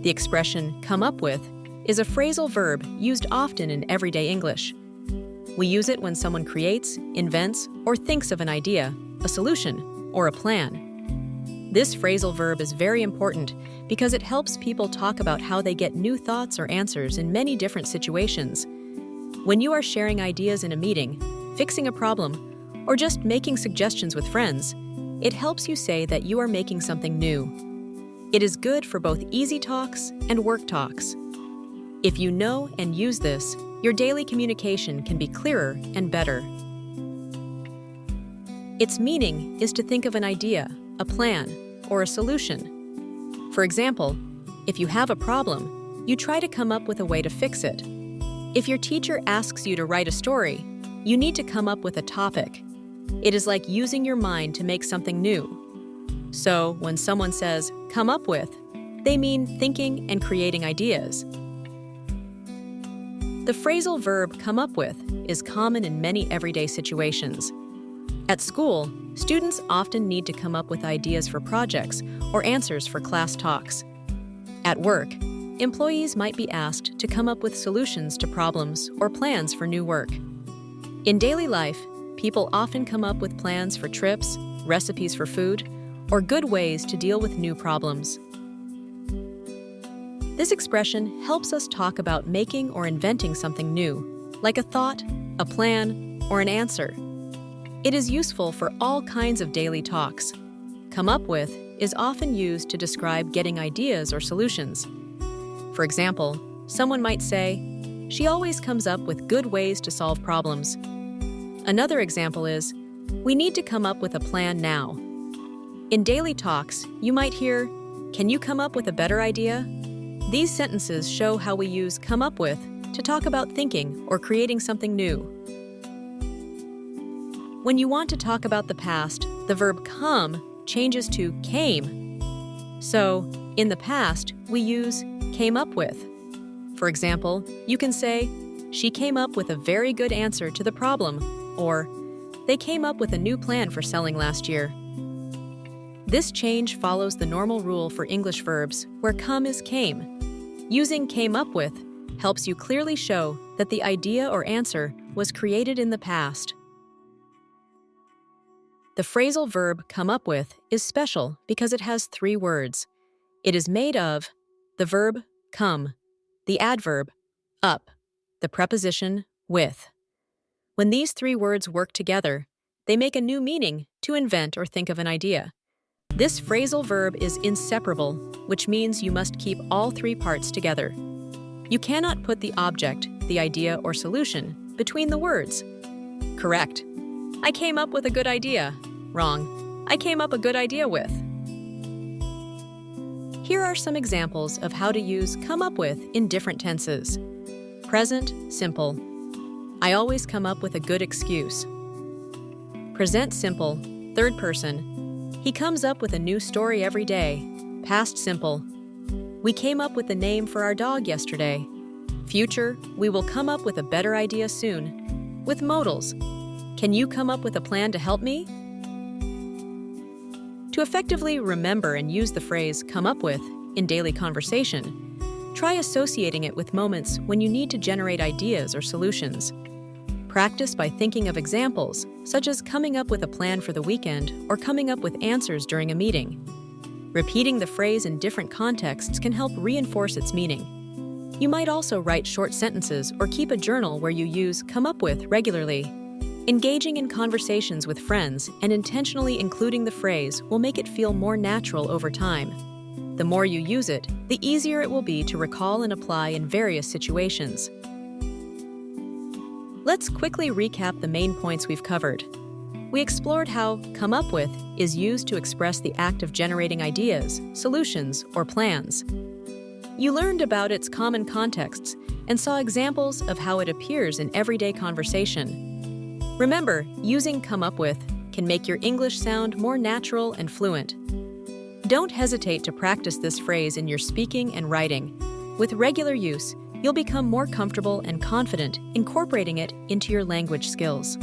The expression come up with is a phrasal verb used often in everyday English. We use it when someone creates, invents, or thinks of an idea, a solution, or a plan. This phrasal verb is very important because it helps people talk about how they get new thoughts or answers in many different situations. When you are sharing ideas in a meeting, fixing a problem, or just making suggestions with friends, it helps you say that you are making something new. It is good for both easy talks and work talks. If you know and use this, your daily communication can be clearer and better. Its meaning is to think of an idea, a plan, or a solution. For example, if you have a problem, you try to come up with a way to fix it. If your teacher asks you to write a story, you need to come up with a topic. It is like using your mind to make something new. So, when someone says, come up with, they mean thinking and creating ideas. The phrasal verb come up with is common in many everyday situations. At school, students often need to come up with ideas for projects or answers for class talks. At work, employees might be asked to come up with solutions to problems or plans for new work. In daily life, people often come up with plans for trips, recipes for food, or good ways to deal with new problems. This expression helps us talk about making or inventing something new, like a thought, a plan, or an answer. It is useful for all kinds of daily talks. Come up with is often used to describe getting ideas or solutions. For example, someone might say, she always comes up with good ways to solve problems. Another example is, we need to come up with a plan now. In daily talks, you might hear, can you come up with a better idea? These sentences show how we use come up with to talk about thinking or creating something new. When you want to talk about the past, the verb come changes to came. So, in the past, we use came up with. For example, you can say, she came up with a very good answer to the problem, or they came up with a new plan for selling last year. This change follows the normal rule for English verbs, where come is came. Using came up with helps you clearly show that the idea or answer was created in the past. The phrasal verb come up with is special because it has 3 words. It is made of the verb come, the adverb up, the preposition with. When these 3 words work together, they make a new meaning to invent or think of an idea. This phrasal verb is inseparable, which means you must keep all 3 parts together. You cannot put the object, the idea or solution, between the words. Correct. I came up with a good idea. Wrong. I came up a good idea with. Here are some examples of how to use come up with in different tenses. Present, simple. I always come up with a good excuse. Present simple, third person. He comes up with a new story every day. Past simple. We came up with the name for our dog yesterday. Future, we will come up with a better idea soon. With modals, can you come up with a plan to help me? To effectively remember and use the phrase come up with in daily conversation, try associating it with moments when you need to generate ideas or solutions. Practice by thinking of examples, such as coming up with a plan for the weekend or coming up with answers during a meeting. Repeating the phrase in different contexts can help reinforce its meaning. You might also write short sentences or keep a journal where you use come up with regularly. Engaging in conversations with friends and intentionally including the phrase will make it feel more natural over time. The more you use it, the easier it will be to recall and apply in various situations. Let's quickly recap the main points we've covered. We explored how come up with is used to express the act of generating ideas, solutions, or plans. You learned about its common contexts and saw examples of how it appears in everyday conversation. Remember, using come up with can make your English sound more natural and fluent. Don't hesitate to practice this phrase in your speaking and writing. With regular use, you'll become more comfortable and confident incorporating it into your language skills.